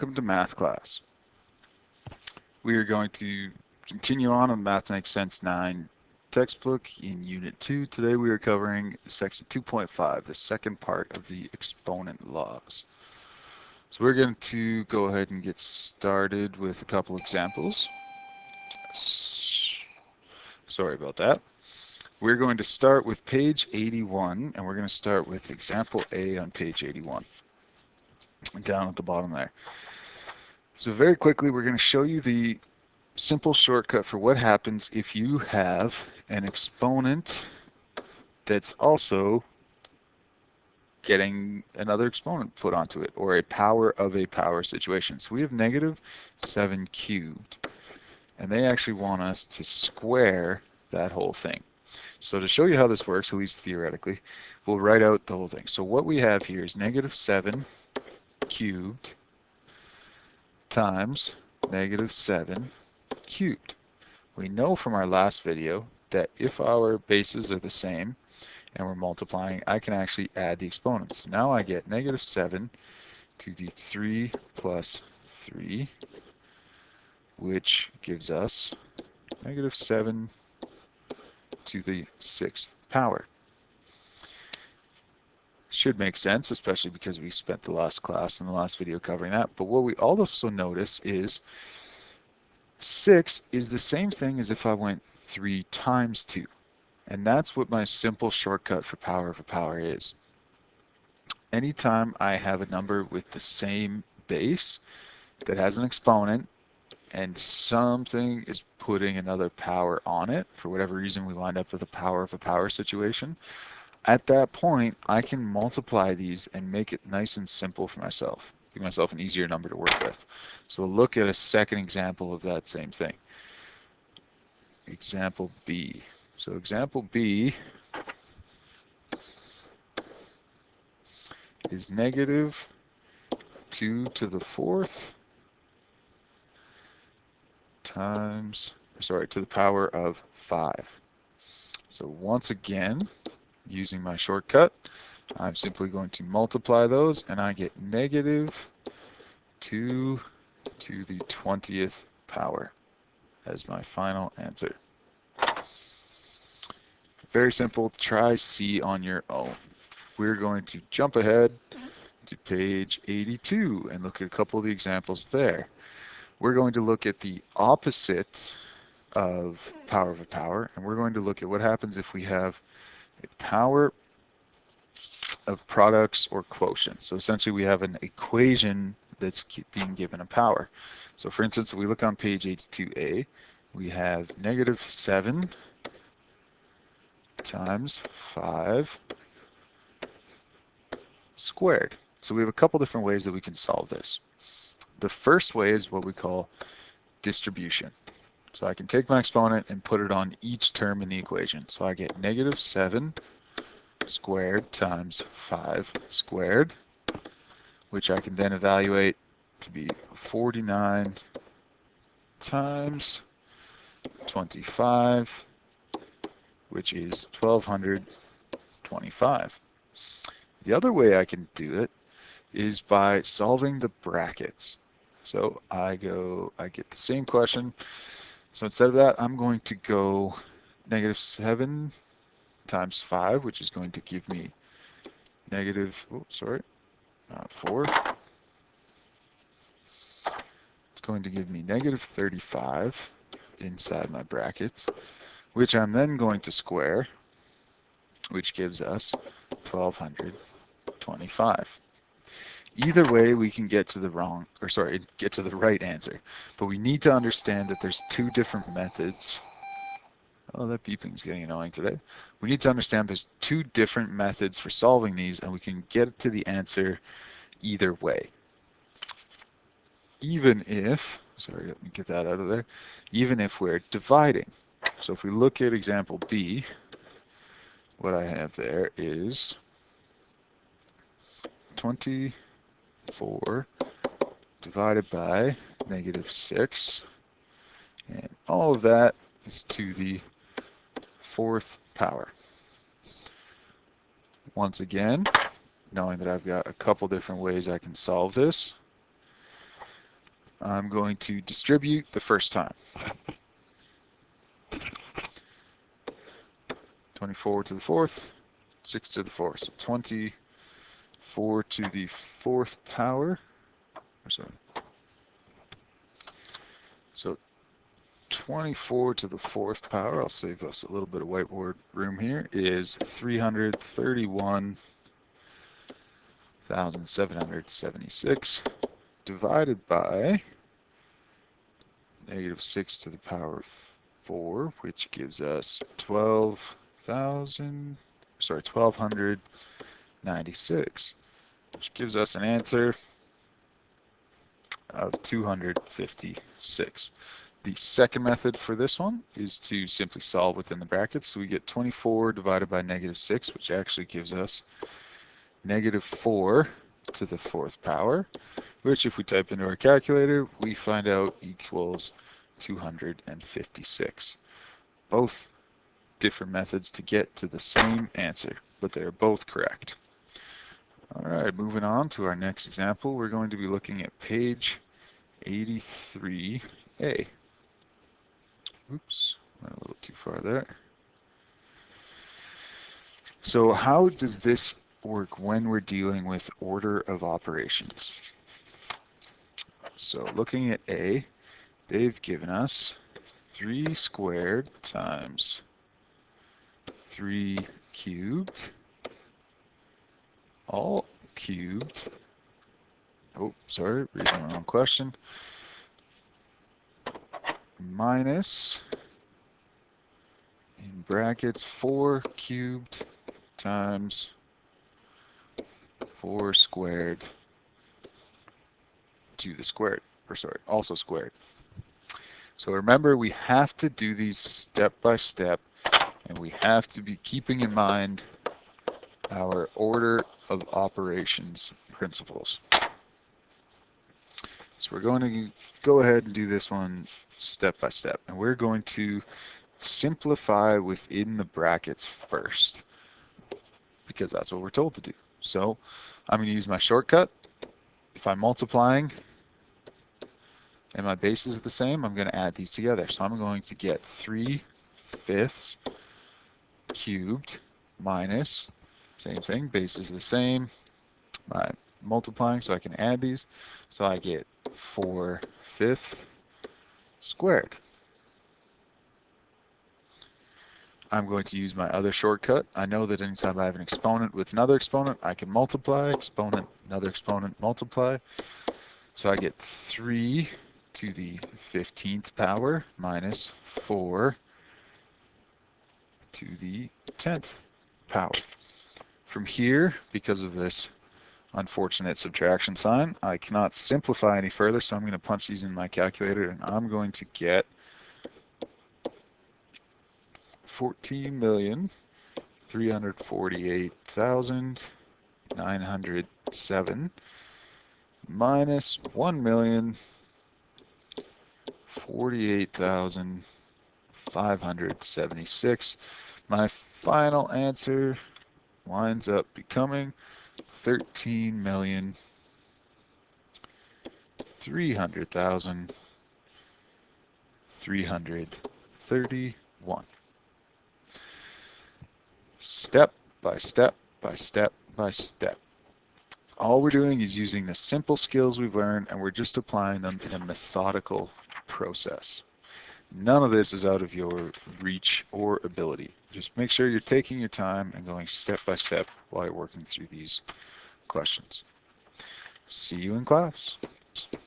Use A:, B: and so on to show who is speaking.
A: welcome to math class. We are going to continue on Math Makes Sense 9 textbook in Unit 2. Today we are covering Section 2.5, the second part of the exponent laws. So we're going to go ahead and get started with a couple examples. Sorry about that. We're going to start with page 81, and we're going to start with example A on page 81, down at the bottom there. So very quickly, we're going to show you the simple shortcut for what happens if you have an exponent that's also getting another exponent put onto it, or a power of a power situation. So we have negative 7 cubed, and they actually want us to square that whole thing. So to show you how this works, at least theoretically, we'll write out the whole thing. So what we have here is negative 7 cubed times negative 7 cubed. We know from our last video that if our bases are the same and we're multiplying, I can actually add the exponents. So now I get negative 7 to the 3 plus 3, which gives us negative 7 to the 6th power. Should make sense, especially because we spent the last class and the last video covering that. But what we also notice is 6 is the same thing as if I went 3 times 2. And that's what my simple shortcut for power of a power is. Anytime I have a number with the same base that has an exponent and something is putting another power on it, for whatever reason we wind up with a power of a power situation, at that point I can multiply these and make it nice and simple for myself. Give myself an easier number to work with. So we'll look at a second example of that same thing. Example B. So example B is negative 2 to the 4th times, to the power of 5. So once again, using my shortcut, I'm simply going to multiply those, and I get negative 2 to the 20th power as my final answer. Very simple. Try C on your own. We're going to jump ahead to page 82 and look at a couple of the examples there. We're going to look at the opposite of power of a power, and we're going to look at what happens if we have a power of products or quotients. So essentially we have an equation that's being given a power. So for instance, if we look on page 82A, we have negative 7 times 5 squared. So we have a couple different ways that we can solve this. The first way is what we call distribution. So I can take my exponent and put it on each term in the equation. So I get negative 7 squared times 5 squared, which I can then evaluate to be 49 times 25, which is 1225. The other way I can do it is by solving the brackets. So I get the same question. So instead of that, I'm going to go negative 7 times 5, which is going to give me negative, 4. It's going to give me negative 35 inside my brackets, which I'm then going to square, which gives us 1225. Either way, we can get to the right answer. But we need to understand that there's two different methods. Oh, that beeping is getting annoying today. We need to understand there's two different methods for solving these, and we can get to the answer either way. Even if, let me get that out of there, even if we're dividing. So if we look at example B, what I have there is 24 divided by negative 6, and all of that is to the 4th power. Once again, knowing that I've got a couple different ways I can solve this, I'm going to distribute the first time. 24 to the fourth, 6 to the fourth. So 24 to the fourth power. Sorry. So 24 to the fourth power, I'll save us a little bit of whiteboard room here, is 331,776 divided by negative 6 to the power 4, which gives us 1,296, which gives us an answer of 256. The second method for this one is to simply solve within the brackets. So we get 24 divided by negative 6, which actually gives us negative 4 to the fourth power, which if we type into our calculator, we find out equals 256. Both different methods to get to the same answer, but they're both correct. All right, moving on to our next example, we're going to be looking at page 83A. Oops, went a little too far there. So how does this work when we're dealing with order of operations? So looking at A, they've given us 3 squared times 3 cubed, all cubed. Oh, sorry, reading the wrong question. Minus, in brackets, 4 cubed times 4 squared to the squared, or sorry, also squared. So remember, we have to do these step by step, and we have to be keeping in mind our order of operations principles. So we're going to go ahead and do this one step by step, and we're going to simplify within the brackets first, because that's what we're told to do. So I'm going to use my shortcut. If I'm multiplying and my base is the same, I'm going to add these together. So I'm going to get 3/5 cubed minus, same thing, base is the same, my multiplying, so I can add these. So I get 4/5 squared. I'm going to use my other shortcut. I know that anytime I have an exponent with another exponent, I can multiply, exponent, another exponent, multiply. So I get 3 to the 15th power minus 4 to the 10th power. From here, because of this unfortunate subtraction sign, I cannot simplify any further, so I'm going to punch these in my calculator, and I'm going to get 14,348,907 minus 1,048,576. My final answer winds up becoming 13,300,331. Step by step by step by step. All we're doing is using the simple skills we've learned, and we're just applying them in a methodical process. None of this is out of your reach or ability. Just make sure you're taking your time and going step by step while you're working through these questions. See you in class.